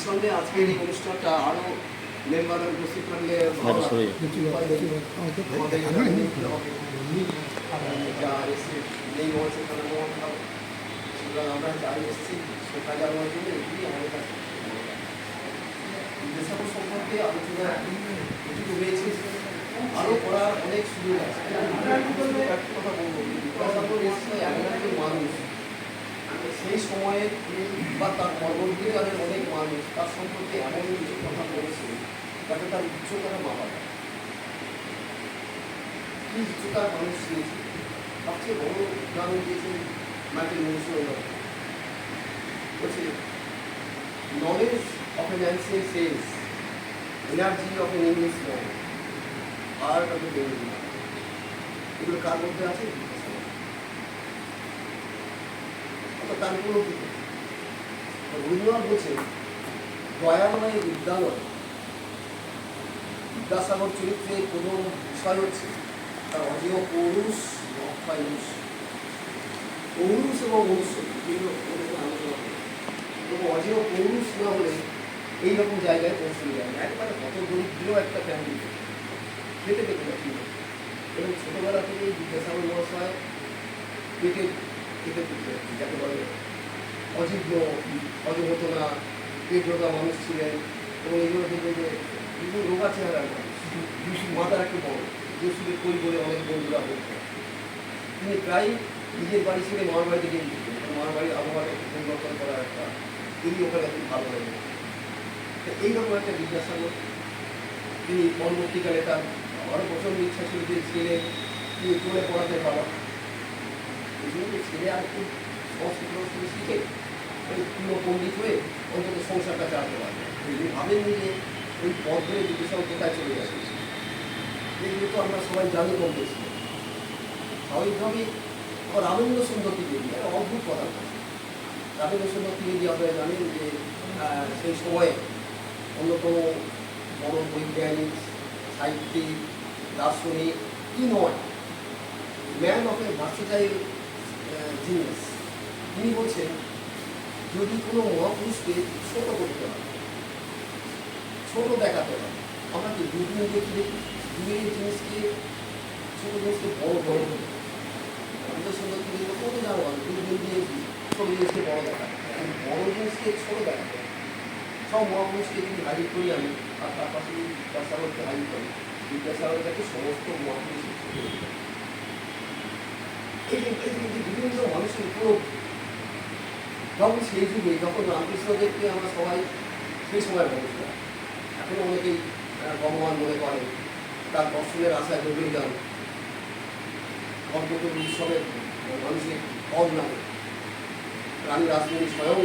নিঃসন্দেহে আজকের এই অনুষ্ঠানটা আরও মেম্বাররা উপস্থিত থাকলে ভালো নেই বলছে তাহলে মন ভালো। সুতরাং আমরা যাই এসেছি সেটা জানানোর জন্য এগুলি আমাদের কাছে বিদ্যাসাগর সম্পর্কে আলোচনা এটুকু হয়েছে, আরও করার অনেক সুযোগ আছে। একটা কথা বলবো, বিদ্যাসাগর এসছে এমন একজন মানুষ, সেই সময়ে বা তার পরবর্তীকালের অনেক মানুষ তার সম্পর্কে এমন কিছু কথা বলেছে যাতে তার উচ্চতার মাপা যায়। কি উচ্চতার মানুষ ছিয়েছে, সবচেয়ে বড় উদাহরণ দিয়েছেন মাইকেল মধুসূদন দত্ত। বলছে knowledge of N ancient sense, energy of N English man, art of A Bengali man. এগুলো কার মধ্যে আছে? তার উপলব্ধি রবীন্দ্রনাথ বলছেন দয়াময় বিদ্যালয়। বিদ্যাসাগর চরিত্রের প্রথম বিষয় হচ্ছে তার অজেয় পৌরুষ অক্ষায়ুষ। পৌরুষ এবং মনুষ্য এগুলো আলোচনা করে, এবং অজেয় পৌরুষ না হলে এইরকম জায়গায় পৌঁছে যায় না। একবারে কত দরিদ্র একটা ফ্যামিলি খেতে পেতে পারি, এবং ছোটোবেলা থেকেই বিদ্যাসাগর মহাশয় পেটে খেতে পেতে যাকে বলে অজিজ্ঞ অজগতনা পেট রোগা মানুষ ছিলেন, এবং এইগুলো থেকে যে বিভিন্ন রোগা চেহারার মানুষ, মাথার একটু বড় জসুরে কই বলে অনেক বন্ধুরা বলতেন। তিনি প্রায় নিজের বাড়ি ছেড়ে মামার বাড়িতে গিয়ে দিতেন, মামার বাড়ির আবহাওয়াটা একটু পরিবর্তন করার একটা তিনি ওখানে খুব ভালো লাগে। এইরকম একটা বিদ্যাসাগর, তিনি পরবর্তীকালে তার আরও প্রচণ্ড ইচ্ছা ছিল যে ছেলে তিনি চলে পড়াতে পারা, এই জন্য ছেলে আর খুব সংস্কৃত শিখে পুরো পণ্ডিত হয়ে অন্তত সংসারটা চালাতে পারবে। তিনি ভাবেননি যে ওই পথ ধরে বিদ্যাসাগর কোথায় চলে যাচ্ছে। এগুলো তো আমরা সবাই জানি কম বেশি। স্বাভাবিকভাবেই আমার রামেন্দ্র সুন্দর ত্রিবেদী একটা অদ্ভুত কথা। রামেন্দ্র সুন্দর ত্রিবেদী আপনারা জানেন যে সেই সময়ে অন্যতম বড় বৈজ্ঞানিক, সাহিত্যিক, দার্শনিক কি নয়, ম্যান অফ এ ভার্সেটাইল জিনিস। তিনি বলছেন যদি কোনো মহাপুরুষকে ছোট করতে হয়, ছোট দেখাতে হয়, আমরা কি দূরবীন দেখি দেখি দূরের জিনিসকে ছোট জিনিসকে বড় বড় করি। আমাদের সুন্দর তিনি কত জানো দূরবীন দিয়ে ছোট জিনিসকে বড় দেখা, বড় জিনিসকে ছোট দেখাতে হয়। সব মহাপুরুষকে যদি হাজির করি আমি, আর তার পাশে বিদ্যাসাগরকে হাজির করি, বিদ্যাসাগর কাছে সমস্ত মহাপুরুষ বিভিন্ন মানুষের উপলব্ধি। তখন সেই যুগে যখন রামকৃষ্ণদেবকে আমরা সবাই সেই সময় মানুষরা এখনও অনেকেই ভগবান মনে করেন, তার দর্শনের আশায় ডুবে যান, কর্মত উৎসবের মানুষের পদ নামে রানী রাসমণি স্বয়ং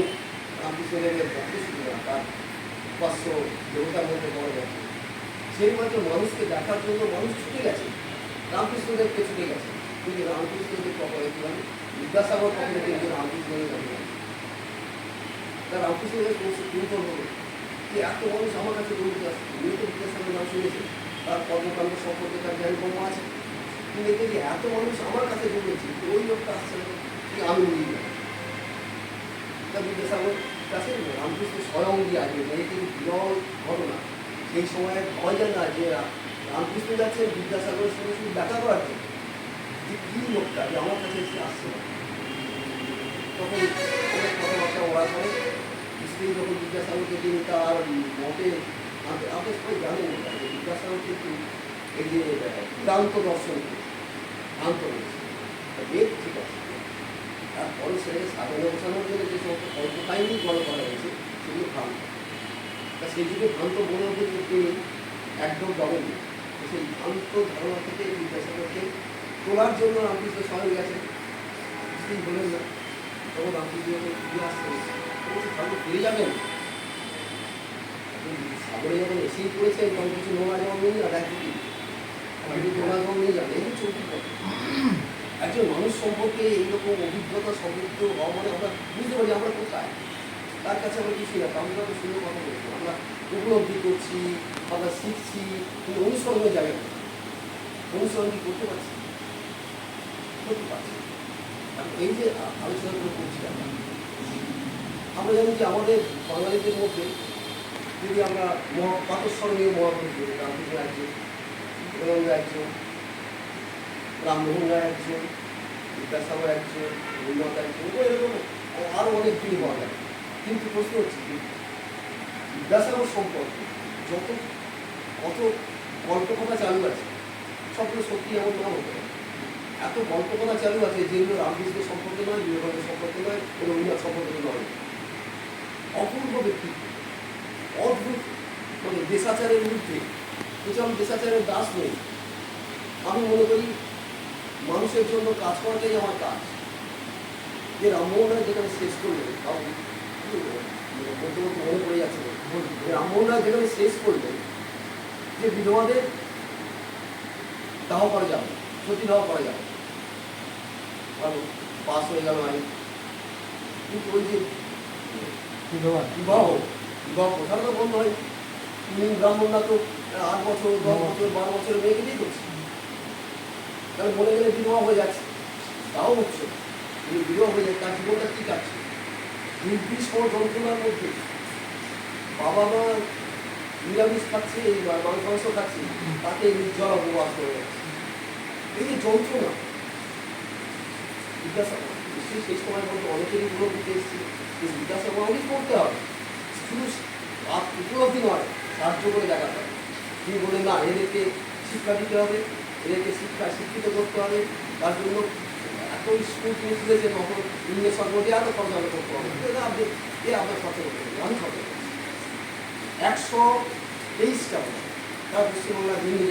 রামকৃষ্ণদেবের ভক্ত ছিল না, তার উপাস্য দেবতার মধ্যে পড়ে গেছে। সেই মাত্র মানুষকে দেখার জন্য মানুষ ছুটে গেছে, রামকৃষ্ণদেবকে ছুটে গেছে। কিন্তু রামকৃষ্ণদেব কখনো ছিলেন বিদ্যাসাগর কখনো কিন্তু রামকৃষ্ণদেব জানেন। তার রামকৃষ্ণদেব চিন্তা হলো যে এত মানুষ আমার কাছে দৌড়তে আসছে, উনি তো বিদ্যাসাগর নাম শুনেছে, তার কর্মকাণ্ড সম্পর্কে তার জ্ঞান কম আছে। তিনি দেখে যে এত মানুষ আমার কাছে দৌড়েছে, ওই লোকটা আসছে কি আমি নিয়ে যাবো। তা বিদ্যাসাগর কাছে রামকৃষ্ণ স্বয়ং দিয়ে আসবে, এই কিন্তু বিরল ঘটনা। সেই সময় ভাবা যায় না যে রামকৃষ্ণ যাচ্ছেন বিদ্যাসাগরের সঙ্গে শুধু দেখা করার জন্য, যে কী লোকটা যে আমার কাছে এসে আসছে না। তখন অনেক কথাবার্তা ওরা করে, স্ত্রী যখন বিদ্যাসাগরকে তিনি তার মতে আপনি সবাই জানেন যে বিদ্যাসাগর কিন্তু এই যে বেদান্ত দর্শন ভ্রান্ত রয়েছে, বেদ ঠিক আছে, তারপরে সেটাকে সাজানো গোছানোর জন্য যে সমস্ত কল্পকাহিনী বড় করা হয়েছে সেগুলো ভ্রান্ত। তা সেই যুগে ভ্রান্ত বলে তিনি একদম বলেননি। সেই ভ্রান্ত ধারণা থেকে বিদ্যাসাগরকে তোলার জন্য রামকৃষ্ণ স্বয়ং গেছেন, স্ত্রী বলেন না। তখন রামকৃষ্ণ ফিরে আসছেন, ঠাকুর ফিরে যাবেন, সাগরে যখন এসেই পড়েছে তখন কিছু নোংরা জল নেই, আর একদিকে নোংরা জল নিয়ে যাবে, এই চলতি কথা। একজন মানুষ সম্পর্কে এইরকম অভিজ্ঞতা সমৃদ্ধ হওয়া মানে আমরা বুঝতে পারি আমরা কোথায়, তার কাছে আমরা কিছুই না, আমরা তো সুন্দর কথা বলছি, আমরা উপলব্ধি করছি, আমরা শিখছি, কিন্তু অনুসরণের জায়গা নেই। অনুসরণ কি করতে পারছি? করতে পারছি। এই যে আলোচনাগুলো করছি আমরা জানি যে আমাদের বাঙালিদের মধ্যে যদি আমরা প্রাতঃস্মরণীয় মহাপুরুষ রামকৃষ্ণ একজন, বিবেকানন্দ একজন, রামমোহন রায় একজন, বিদ্যাসাগর একজন, রবীন্দ্রনাথ একজন, এরকম আরও অনেক দিন পাওয়া যায়। কিন্তু প্রশ্ন হচ্ছে যে বিদ্যাসাগর সম্পর্কে যত কত গল্পকথা চালু আছে, সবগুলো সত্যি এমন নাম হতে পারে। এত গল্পকথা চালু আছে যেগুলো রামকৃষ্ণ সম্পর্কে নয়, বিবেকানন্দ সম্পর্কে নয়, রবীন্দ্রনাথ সম্পর্কে নয়। অপূর্ব ব্যক্তিত্ব, অদ্ভুত, মানে দেশাচারের ঊর্ধ্বে। বলছি আমি দেশাচারের দাস নই। আমি মনে করি মানুষের জন্য কাজ করাটাই আমার কাজ। যে রামমোহন রায় যেখানে শেষ করলেন, মধ্যে মনে পড়ে যাচ্ছে, রামমোহন রায় যেখানে শেষ করলেন যে বিধবাদের দাহ করা যাবে, সতী দাহ করা যাবে, কারণ পাস হয়ে গেল আইন। কিন্তু ওই যে বিবাহ প্রথাটা তো বন্ধ হয়। ব্রাহ্মণরা তো 8 বছর 10 বছর 12 বছরের মেয়েকে দিয়ে করছে, তাহলে বলে গেলে বিধবা হয়ে যাচ্ছে, তাও হচ্ছে বিধবা হয়ে যাচ্ছে, তার জীবনটা ঠিক আছে। নির্দিষ্ট যন্ত্রণার মধ্যে বাবা মা নিরামিষ খাচ্ছে, মাংস খাচ্ছে, তাকে নির্জল উপবাস করে যাচ্ছে। এই যে যন্ত্রণা, বিদ্যাসাগর নিশ্চয়ই সেই সময় মধ্যে অনেকেরই উপলব্ধিতে এসেছে যে বিদ্যাসাগর অনেক করতে হবে, শুধু উপলব্ধি নয়, সাহায্য করে দেখাতে হবে। তিনি বলেন না, এদেরকে শিক্ষা দিতে হবে, এদেরকে শিক্ষিত করতে হবে। তার জন্য এত স্কুল তিনি খুলেছে, তখন ইংরেজ সরকারকে এত খরচ করতে হবে। আপনার সচেতন করতে হবে, আমি সচেতন। 123টা তার পশ্চিমবাংলার হিন্দু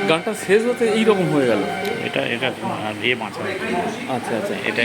গানটা শেষ হতে এইরকম হয়ে গেল। এটা এটা ইয়ে মাছ আচ্ছা আচ্ছা এটা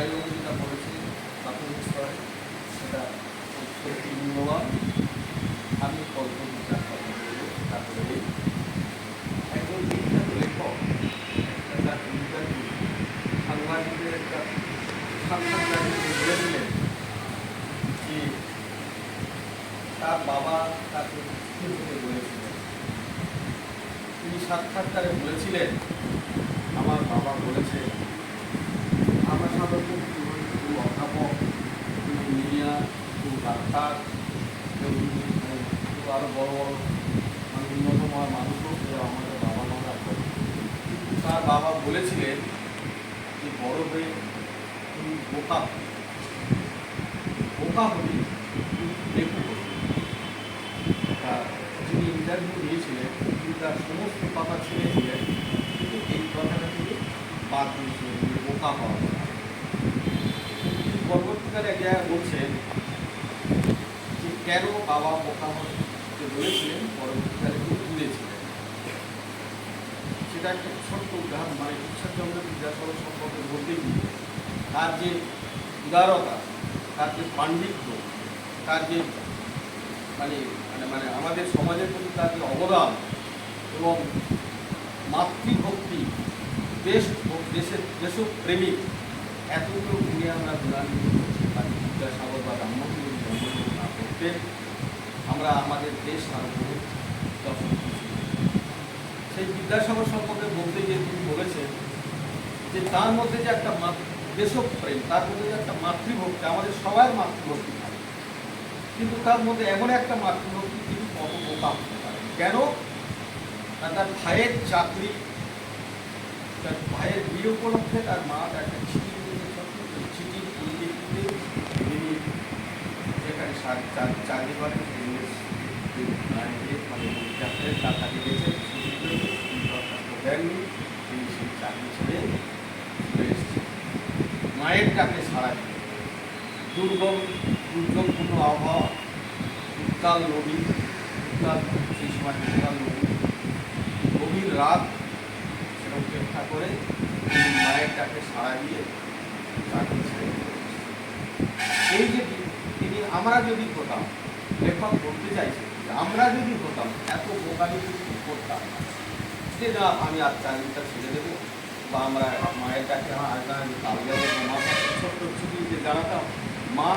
ডাক্তারবাবু যেটা বলেছে প্রাথমিক স্তরে সেটা সত্যি মূল্যবান। আমি অল্প বিচার কথা বলবো। তারপরে একজন বিখ্যাত লেখক একটা তার ইন্টারভিউ সাংবাদিকদের একটা সাক্ষাৎকারে বলেছিলেন যে তার বাবা তাকে স্থির হতে বলেছিলেন। তিনি সাক্ষাৎকারে বলেছিলেন, আমার বাবা বলেছে আমরা সাধারণত কেউ অধ্যাপক, কেউ ইঞ্জিনিয়ার, কেউ ডাক্তার, কেউ আরও বড় বড় মানে উন্নত মানুষও কেউ আমাদের বাবা মারা করে। কিন্তু তার বাবা বলেছিলেন যে বড় হয়ে তুমি বোকা হলে তুমি লেখক হলে। যিনি ইন্টারভিউ দিয়েছিলেন তিনি তার সমস্ত কথা ছেড়েছিলেন, কিন্তু এই কথাটা তিনি বাদ দিয়েছিলেন যে বোকা হওয়া। পরবর্তীকালে এক জায়গায় বলছেন যে কেন বাবা বোকা হতে বলেছিলেন, পরবর্তীকালে তিনি তুলেছিলেন। সেটা একটা ছোট্ট উদাহরণ, মানে ঈশ্বরচন্দ্র বিদ্যাসাগর সম্পর্কে বলতে গিয়ে তার যে উদারতা, তার যে পাণ্ডিত্য, তার যে মানে মানে মানে আমাদের সমাজের প্রতি তার যে অবদান এবং মাতৃভক্তি, দেশপ্রেমিক, এতগুলো গুণে আমরা গুণান্বিত পারি। বিদ্যাসাগর বা রামমোহন জন্মগ্রহণ না করতেন আমরা আমাদের দেশ আরও বহু দশক পিছিয়ে। সেই বিদ্যাসাগর সম্পর্কে বলতে গিয়ে তিনি বলেছেন যে তার মধ্যে যে একটা দেশপ্রেম, তার মধ্যে যে একটা মাতৃভক্তি, আমাদের সবার মাতৃভক্তি থাকে, কিন্তু তার মধ্যে এমন একটা মাতৃভক্তি তিনি কত বোকা হতে পারেন। কেন? তার ভাইয়ের চাকরি, তার ভাইয়ের বিয়ে উপলক্ষে তার মা একটা চিঠি দিয়েছেন। চিঠির পরিপ্রেক্ষিতে তিনি যেখানে চাকরি করেন মানে ডাক্তারের টাকা দিয়েছেন, দেননি, তিনি সেই চাকরি ছেড়ে চলে এসেছেন। মায়ের ডাকে সাড়া দিয়ে দুর্যোগপূর্ণ আবহাওয়া, উত্তাল নদী, সেই সময় উত্তাল নদী, গভীর রাত, সেটা উপেক্ষা করে তিনি মায়ের ডাকে সাড়া দিয়ে চাকরি ছেড়ে। এই যে তিনি আমরা যদি হতাম, লেখক বলতে চাইছে যে আমরা যদি হতাম এত বোকামি করতাম যে না আমি আর চাকরিটা ছেড়ে দেবো, বা আমরা মায়ের কাছে আমি কাল যাবো, মা ছোট্ট ছুটিতে জানাতাম মা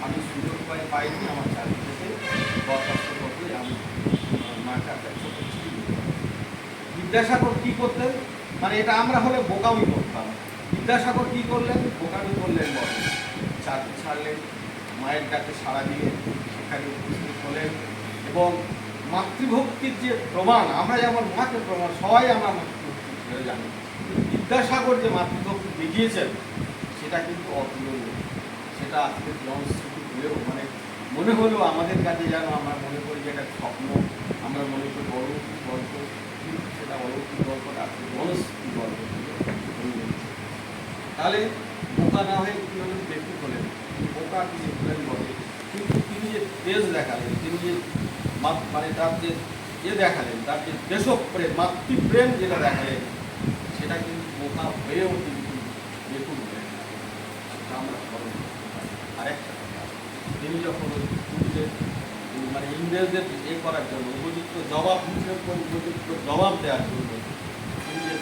আমি সুযোগ পাইনি আমার চাকরি থেকে বরখাস্ত করতে, আমি মাকে একটা ছোট ছুটি দিতাম। বিদ্যাসাগর কী করতেন, মানে এটা আমরা হলে বোকামি করতাম। বিদ্যাসাগর কী করলেন, বোকামি করলেন বলে চাকরি ছাড়লেন, মায়ের ডাকে সাড়া দিয়ে সেখানে উপস্থিত হলেন এবং মাতৃভক্তির যে প্রমাণ, আমরা যেমন মাকে প্রমাণ সবাই আমরা মাতৃভক্তি ধরে জানি, বিদ্যাসাগর যে মাতৃভক্তি দেখিয়েছেন সেটা কিন্তু অতুলনীয়। সেটা আজকে জনস্মৃতি হলেও মানে মনে হলেও আমাদের কাছে যেন আমরা মনে করি যে একটা স্বপ্ন, আমরা মনে করি অলৌকিক গল্প, কিন্তু সেটা অলৌকিক গল্পটা আজকে জনস্মৃতি গল্প। তাহলে বোকা না হয়ে কী হলেন, ব্যক্তি হলেন, বোকা তিনি হলেন বলে, কিন্তু তিনি যে তেজ দেখালেন, তিনি যে মানে তার যে দেখালেন, তার যে দেশপ্রেম, মাতৃপ্রেম যেটা দেখালেন, সেটা কিন্তু বোকা হয়েও কিন্তু বেকুব হলেন না, সেটা আমরা স্মরণ করতে পারি। আরেকটা কথা, তিনি যখন মানে ইংরেজদের করার জন্য উপযুক্ত জবাব দেওয়ার জন্য তিনি যে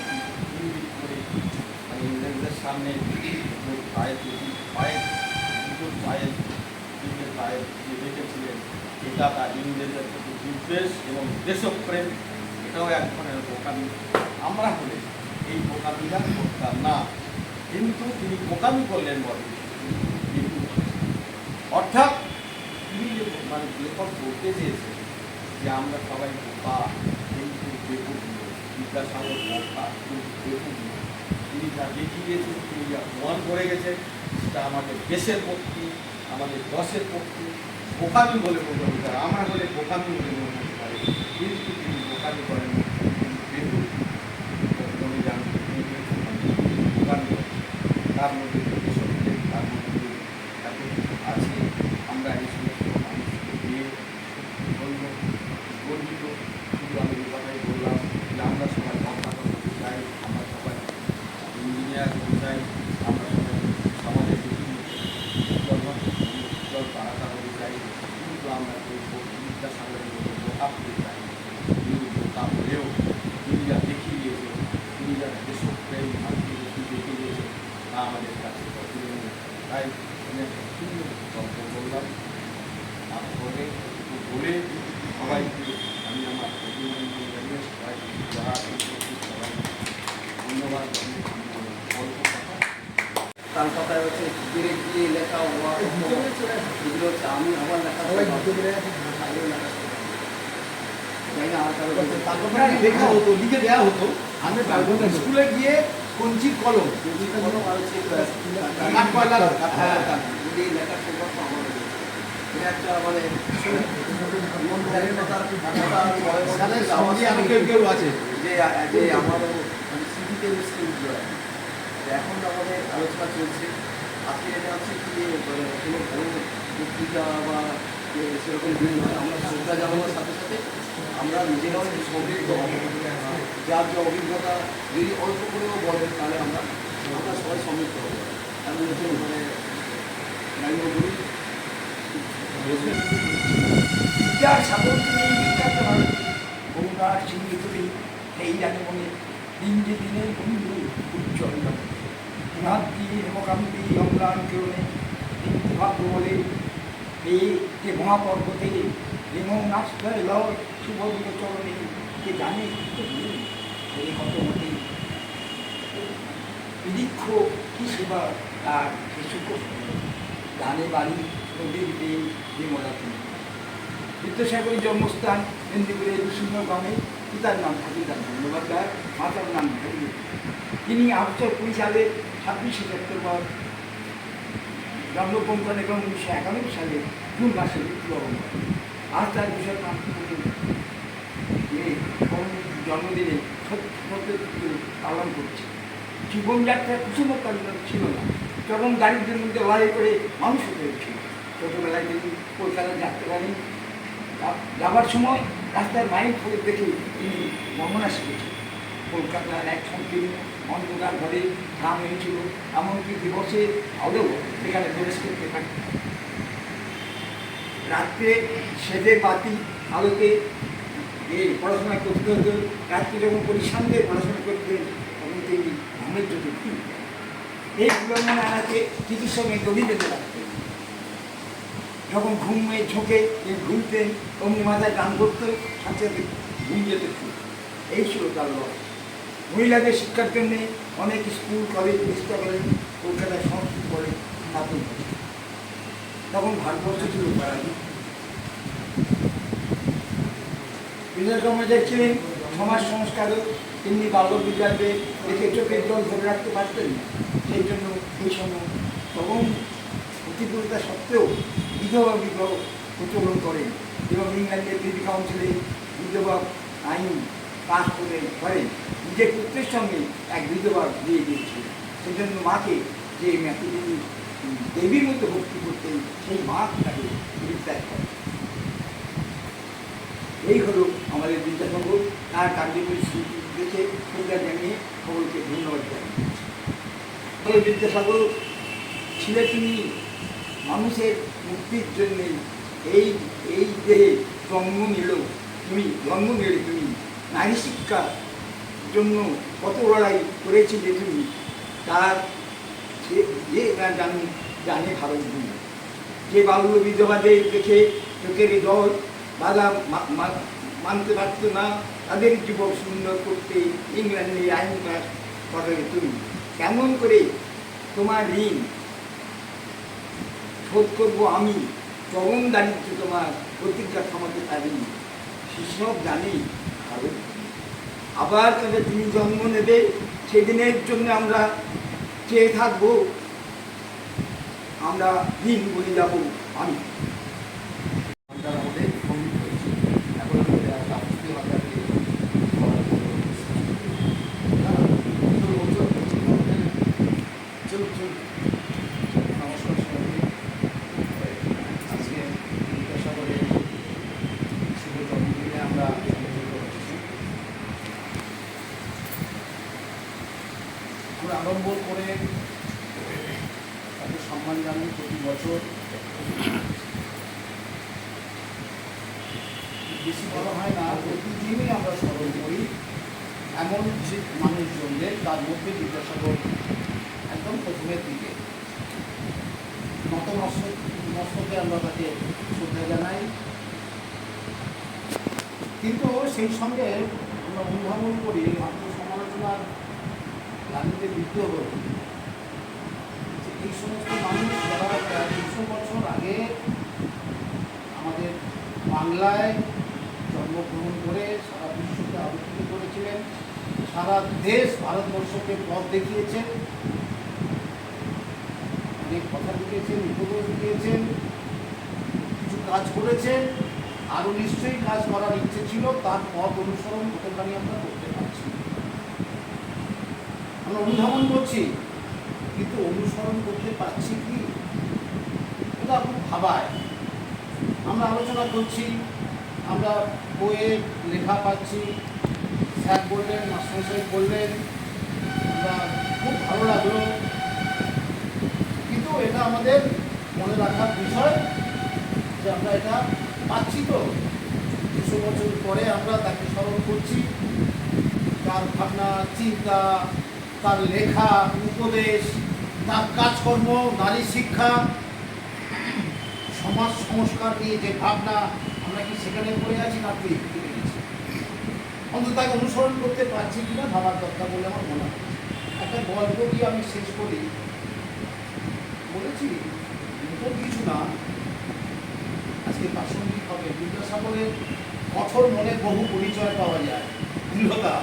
করে মানে ইংরেজদের সামনে পায়ের দুটো পায়ের যে রেখেছিলেন, এটা তার ইংরেজদের প্রতি বিদ্বেষ এবং দেশপ্রেম, এটাও এক ধরনের বোকামি। আমরা হলে এই বোকামিটা করতাম না, কিন্তু তিনি বোকামি করলেন বলে। অর্থাৎ তিনি যে মানে লেখক বলতে চেয়েছেন যে আমরা সবাই বোকা কিন্তু বেকুব নই। বিদ্যাসাগর বোকা কিন্তু বেকুব নয়। তিনি যা দেখিয়েছেন, তিনি যা প্রমাণ করে গেছেন, সেটা আমাদের দেশের পক্ষে, আমাদের দশের পক্ষে বোকামি বলে মনে হতে পারে, আমরা বলে বোকামি বলে মনে হতে পারে, কিন্তু তিনি বোকামি করেন, বেকুব বোকামি তার মধ্যে দেশপ্রেম, তার মধ্যে এত কিছু আছে। আমরা এই সমস্ত মানুষকে দিয়ে গর্বিত। শুধু আমি এই কথাই বললাম যে আমরা সবাই অধ্যাপক হতে চাই, আমরা সবাই ইঞ্জিনিয়ার হতে চাই, আমরা সবাই সমাজে খাতায় হচ্ছে বেড়ে গিয়ে লেখা হওয়া এগুলো হচ্ছে আমি আমার লেখা জানি না আর কারো লেখা হতো, লিখে দেওয়া হতো। আমি স্কুলে গিয়ে কঞ্চির কলম, কলম আর হচ্ছে কাঠ কয়লার, হ্যাঁ যদি লেখার সৌভাগ্য আমার হয়েছে। এটা একটা মানে মন ধ্যানের কথা তাদের সঙ্গে আরো কেউ কেউ আছে। যে যে আমারও মানে স্মৃতিতে স্কিমগুলো এখন আমাদের আলোচনা চলছে। আজকে এটা হচ্ছে কি মানে কোনো বড় বক্তৃতা বা সেরকম দিন নয়। আমরা শ্রদ্ধা জানানোর সাথে সাথে আমরা নিজেরাও সমৃদ্ধ হব। যার যে অভিজ্ঞতা যদি অল্প করেও বলেন তাহলে আমরা আমরা সবাই সমৃদ্ধ হব। আমি হচ্ছে মানে নরেন্দ্র মোদী বিদ্যার সাগর তুমি বিখ্যাত ভারতী গঙ্গার চিনি তুমি সেই জানে মনে দিন যে দিনে বন্ধু উজ্জ্বল হিমাদ্রি হেমকান্তি অম্লান কিরণে কিন্তু ভাগ্য বলে এই যে মহাপর্বতে হেমং আশ্রয় লয় সুবর্ণ চরণে যে জানে এই কত মতে বিদীক্ষ কি সেবা তার সে সুখ জানে বাড়ি নদীর বেল বিমলা তুমি বিদ্যাসাগরের জন্মস্থান মেদিনীপুরের বিশিন্ন গ্রামে। পিতার নাম ঠাকুরদাস বন্দ্যোপাধ্যায়, মাতার নাম ঠাকুর। তিনি 1820 সালে 26শে সেপ্টেম্বর জন্মগ্রহণ করেন এবং 1991 সালে জুন মাসে মৃত্যুবরণ করেন। আজ তার বিশাল জন্মদিনে সত্যি পালন করছে। জীবনযাত্রা কুসুমকালীন ছিল না, চরম দারিদ্রের মধ্যে লড়াই করে মানুষ হতে হচ্ছিল। ছোটোবেলায় তিনি কলকাতার যাত্রা করেন। যাবার সময় রাস্তার মাইল ফলে দেখে তিনি বর্ণনা শিখেছেন। কলকাতার এক সংকীর্ণ অন্ধকার ঘরে ধাম হয়েছিল, এমনকি দিবসে আলো সেখানে প্রবেশ করতে পারে। রাত্রে সেজে বাতি আলোতে পড়াশোনা করতে হতো। রাত্রে যখন পরিশ্রান্তে পড়াশোনা করতেন তখন তিনি ঘুমের জন্য খুলতেন। এই বিড়ম্বনা আনাতে চিকিৎসকে গভীর বেঁধে রাখতেন। যখন ঘুমে ঝোঁকে ঘুমতেন অমনি মাথায় গান করতো, সাথে সাথে ঘুম যেতে শুরু। এই ছিল তার লড়াই। মহিলাদের শিক্ষার জন্যে অনেক স্কুল কলেজ প্রতিষ্ঠা করেন। কলকাতায় সংস্কৃত কলেজ স্থাপন করেন। তখন ভারতবর্ষ ছিল পরাধীন। বিদ্যাসাগর ছিলেন সমাজ সংস্কারক। তিনি বাল্য বিদ্যাকে দেখে চোখের জল ধরে রাখতে পারতেন না। সেই জন্য এই সময় তখন প্রতিকূলতা সত্ত্বেও বিধবা বিবাহ প্রচলন করেন এবং ইংল্যান্ডের প্রিভি কাউন্সিলে বিধবা আইন পাস করেন। নিজের পুত্রের সঙ্গে এক বিধবা বিয়ে দিয়েছিলেন। সেই জন্য মাকে যে মাকে তিনি দেবীর মধ্যে ভক্তি করতেন সেই মা তাকে পরিত্যাগ করেন। এই হলো আমাদের বিদ্যাসাগর। তার কার্যকরী স্মৃতি দেখে শ্রদ্ধা জানিয়ে সকলকে ধন্যবাদ জানাই। বিদ্যাসাগর ছিলেন তিনি মানুষের মুক্তির জন্যে এই এই দেহে জন্ম নিলে তুমি নারী শিক্ষার জন্য কত লড়াই করেছিলে তুমি, তার যে জানে ভারত দুনিয়া। যে বাল্য বিধবাদের দেখে চোখের জল বাধা মানতে পারত না, তাদের জীবন সুন্দর করতে ইংল্যান্ডে আইন পাস করে তুমি। কেমন করে তোমার ঋণ শোধ করবো আমি, চরম দারিদ্র তোমার প্রতিজ্ঞা থামাতে পারিনি, সেসব জানি ভারত। আবার তবে তুমি জন্ম নেবে, সেদিনের জন্য আমরা চেয়ে থাকবো, আমরা দিন বলে যাব আমি। আমাদের সঙ্গীত হয়েছে। এখন আমাদের রাষ্ট্রপতি ভাষাকে নমস্কার সবাইকে। আজকে বিদ্যাসাগরের শুভ জন্মদিনে আমরা আড়ম্বর করে তাকে সম্মান জানাই প্রতি বছর। বেশি বলা হয় না, প্রতিদিনই আমরা স্মরণ করি এমন যে মানুষজনদের, তার মধ্যে বিদ্যাসাগর একদম প্রথমের দিকে। নতমস্তকে আমরা তাকে শ্রদ্ধা জানাই। কিন্তু সেই সঙ্গে আমরা অনুধাবন করি আত্মসমালোচনার রাজনীতির বিদ্রোহ এই সমস্ত মানুষ যারা প্রায় 200 বছর আগে আমাদের বাংলায় জন্মগ্রহণ করে সারা বিশ্বকে আলোকিত করেছিলেন, সারা দেশ ভারতবর্ষকে পথ দেখিয়েছেন, অনেক কথা লিখেছেন, উপদেশ দিয়েছেন, কিছু কাজ করেছেন, আরও নিশ্চয়ই কাজ করার ইচ্ছে ছিল, তার পথ অনুসরণ কতখানি আমরা করতে পারছি। আমরা অনুধাবন করছি, কিন্তু অনুসরণ করতে পারছি কি, এটা খুব ভাবায়। আমরা আলোচনা করছি, আমরা বইয়ে লেখা পাচ্ছি, স্যার বললেন, মাস্টারমশাই বললেন, আমরা খুব ভালো লাগলো, কিন্তু এটা আমাদের মনে রাখার বিষয় যে আমরা এটা পাচ্ছি তো। 200 বছর পরে আমরা তাকে স্মরণ করছি, তার ভাবনা চিন্তা, তার লেখা উপদেশ, তার কাজকর্ম, নারী শিক্ষা, সমাজ সংস্কার নিয়ে যে ভাবনা, আমরা কি সেখানে পড়ে আছি না ফিরে গেছি? অন্তত তাকে অনুসরণ করতে পারছি কিনা ভাবার দরকার বলে আমার মনে হয়। একটা গল্প দিয়ে আমি শেষ করি, বলেছি নতুন কিছু না, আজকে প্রাসঙ্গিক হবে। বিদ্যাসাগরের কঠোর মনে বহু পরিচয় পাওয়া যায়। দৃঢ়তা,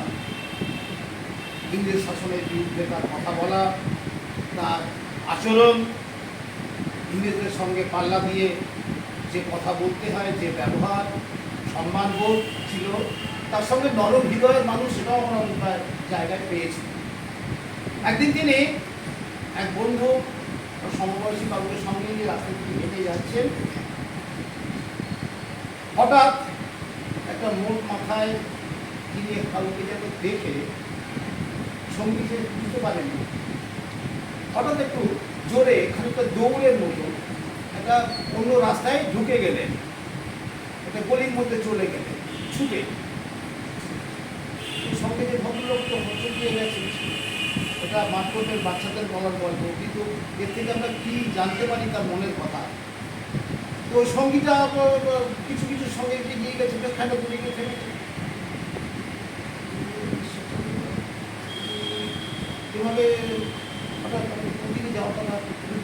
ইংরেজ শাসনের বিরুদ্ধে তার কথা বলা, তার আচরণ, ইংরেজদের সঙ্গে পাল্লা দিয়ে যে কথা বলতে হয়, যে ব্যবহার, সম্মানবোধ ছিল, তার সঙ্গে নরম হৃদয়ের মানুষ, সেটাও আমরা প্রায় জায়গায় পেয়েছি। একদিন তিনি এক বন্ধু সমবয়সী বাবুকে সঙ্গে নিয়ে রাস্তা থেকে হেঁটে যাচ্ছেন, হঠাৎ একটা মোট মাথায় তিনি কাউকে যেন দেখে সঙ্গী যে বুঝতে পারেননি, হঠাৎ একটু জোরে খানিকটা দৌড়ের মতো একটা অন্য রাস্তায় ঢুকে গেলেন, একটা গলির মধ্যে চলে গেলেন ছুটে। সঙ্গে যে ভদ্রলোক তো হচ্ছে দিয়ে গেছে, এটা মাঠপথের বাচ্চাদের বলার গল্প, কিন্তু এর থেকে আমরা কি জানতে পারি তার মনের কথা। তো ওই সঙ্গীটা কিছু কিছু সঙ্গে গিয়ে গেছে, বেশ খানিকটা দূরে গিয়ে থেমেছে। এভাবে হঠাৎ ওদিকে যাওয়ার কথা,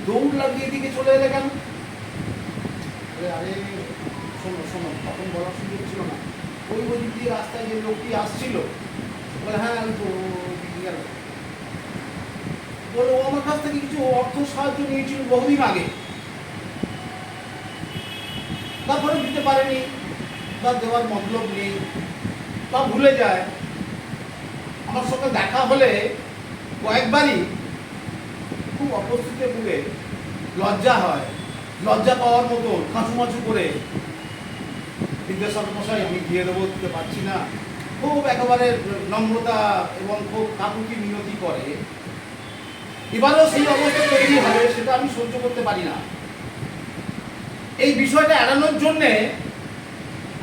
দৌড় লাগিয়ে দিকে চলে এলে কেন? আরে শোনো শোনো, তখন বলার সুযোগ ছিল না। ওই ওদিক দিয়ে রাস্তায় যে লোকটি আসছিল, বলে হ্যাঁ আমি তো গেল, বলে ও আমার কাছ থেকে কিছু অর্থ সাহায্য নিয়েছিল বহুদিন আগে, তারপরে দিতে পারেনি, বা দেওয়ার মতলব নেই, বা ভুলে যায়। আমার সঙ্গে দেখা হলে কয়েকবারই খুব অপস্থিতে ভুলে লজ্জা হয়, লজ্জা পাওয়ার মতো কাঁচুমাচু করে বিদ্যাসাগর মশাই আমি দিয়ে দেবো, দিতে পারছি না, খুব একেবারে নম্রতা এবং খুব কাকুতি মিনতি করে। এবারও সেই অবস্থা তৈরি হবে, সেটা আমি সহ্য করতে পারি না। এই বিষয়টা এড়ানোর জন্যে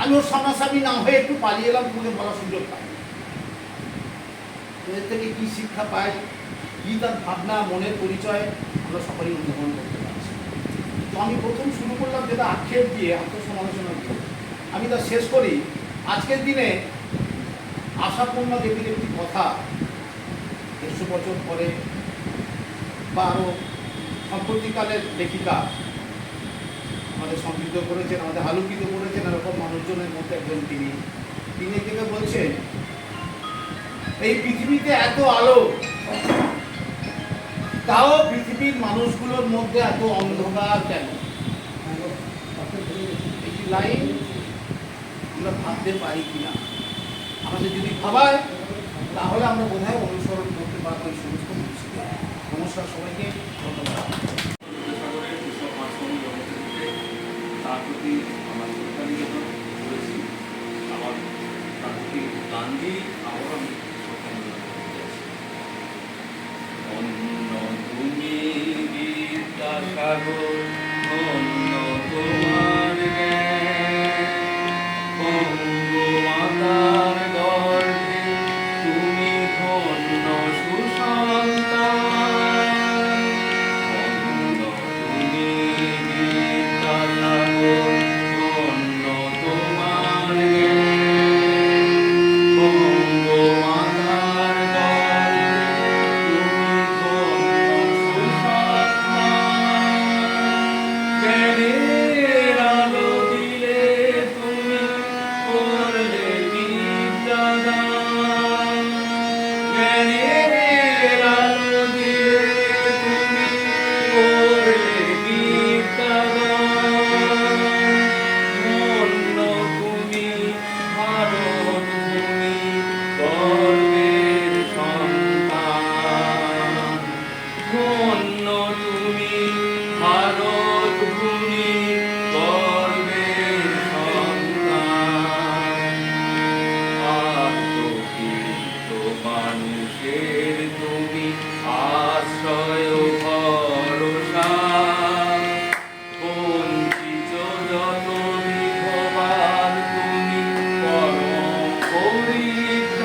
আমি ওর সামনাসামনি না হয়ে একটু পালিয়ে এলাম, তোমাকে বলার সুযোগ পাই। এর থেকে কি শিক্ষা পাই, কি তার ভাবনা, মনের পরিচয়, আমরা সকলেই অনুধাবন করতে পারছি। তো আমি প্রথম শুরু করলাম যেটা আক্ষেপ দিয়ে, আত্মসমালোচনা দিয়ে, আমি তা শেষ করি আজকের দিনে আশাপূর্ণা দেবীর একটি কথা। 100 বছর পরে বা আরও সাম্প্রতিককালের লেখিকা আমাদের সমৃদ্ধ করেছেন, আমাদের আলোকিত করেছেন, এরকম মানুষজনের মধ্যে একজন তিনি থেকে বলছেন, এই পৃথিবীতে এত আলো, তাও পৃথিবীর মানুষগুলোর মধ্যে এত অন্ধকার কেন? একটি লাইন আমরা ভাবতে পারি কিনা? আমাদের যদি ভাবায়, তাহলে আমরা বোধহয় অনুসরণ করতে পারবো এই সমস্ত মানুষকে। নমস্কার সবাইকে, ধন্যবাদ। তার প্রতি আমার শ্রদ্ধা নিবেদন করেছি, আমার তার প্রতি গান দিয়ে আবারও আমি শ্রদ্ধা নিবেদন করতে চাইছি। অন্য তুমি বিদ্যাসাগর, অন্য তোমার জ্ঞান, বঙ্গমাতার গর্ভে তুমি ধন্য সুসন্তান। অন্য তুমি বিদ্যাসাগর, অন্য তোমার জ্ঞান, বঙ্গমাতার গর্ভে তুমি ধন্য সুসন্তান।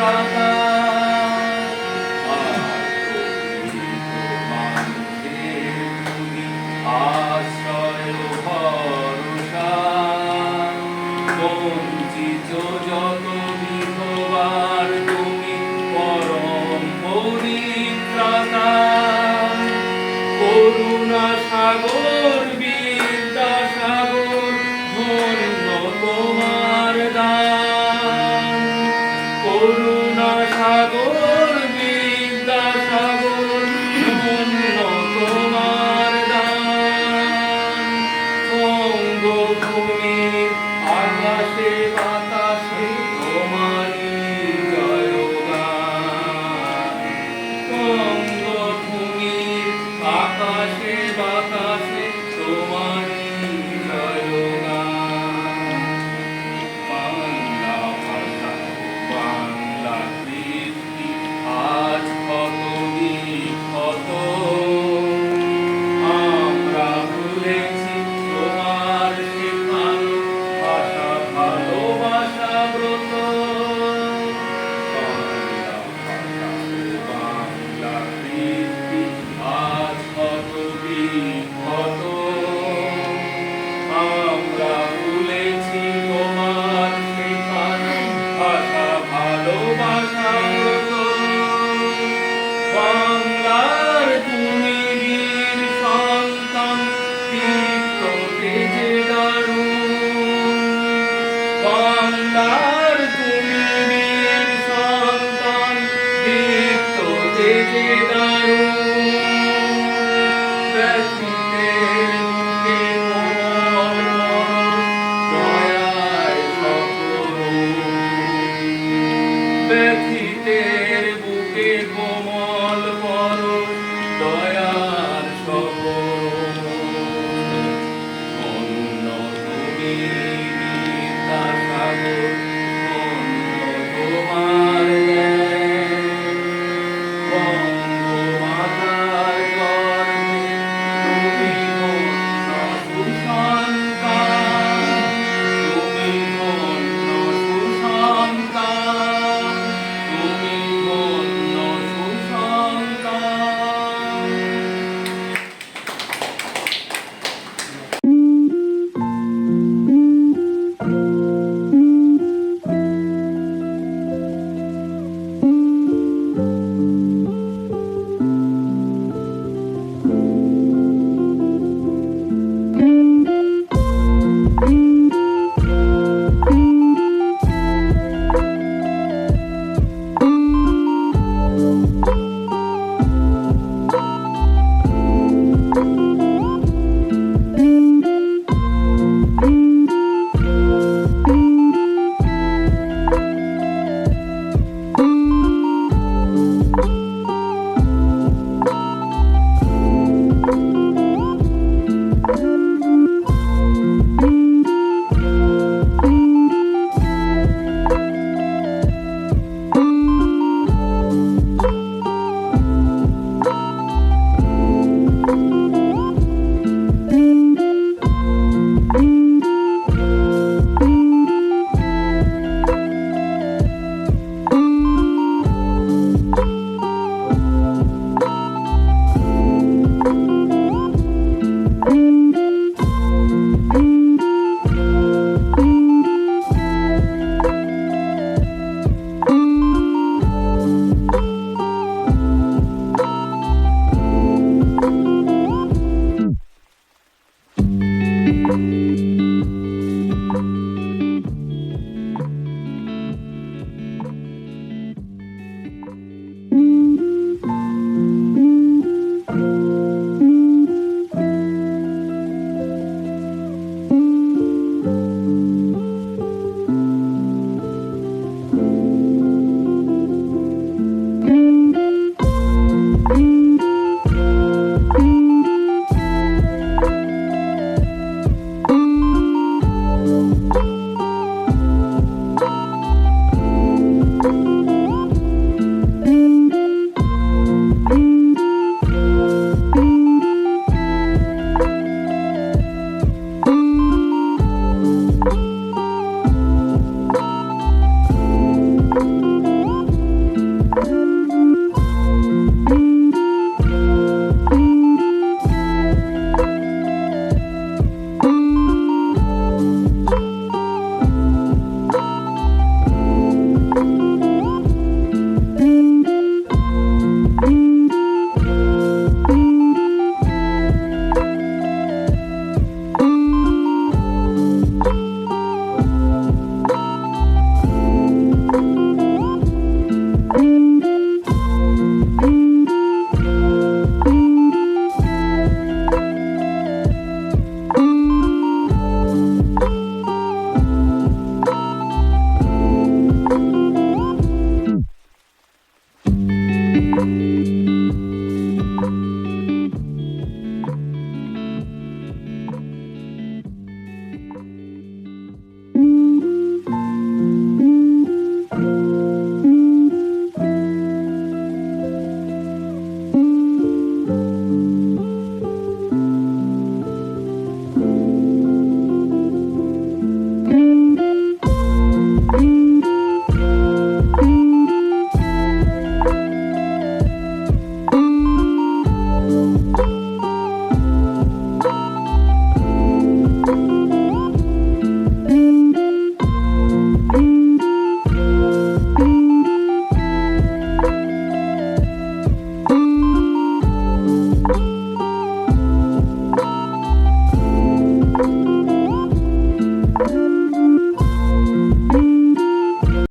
ত্রাতা মানুষের তুমি আশ্রয় ভরসা বঞ্চিত যত বিধবার তুমি পরম পরিত্রাতা করুণা সাগর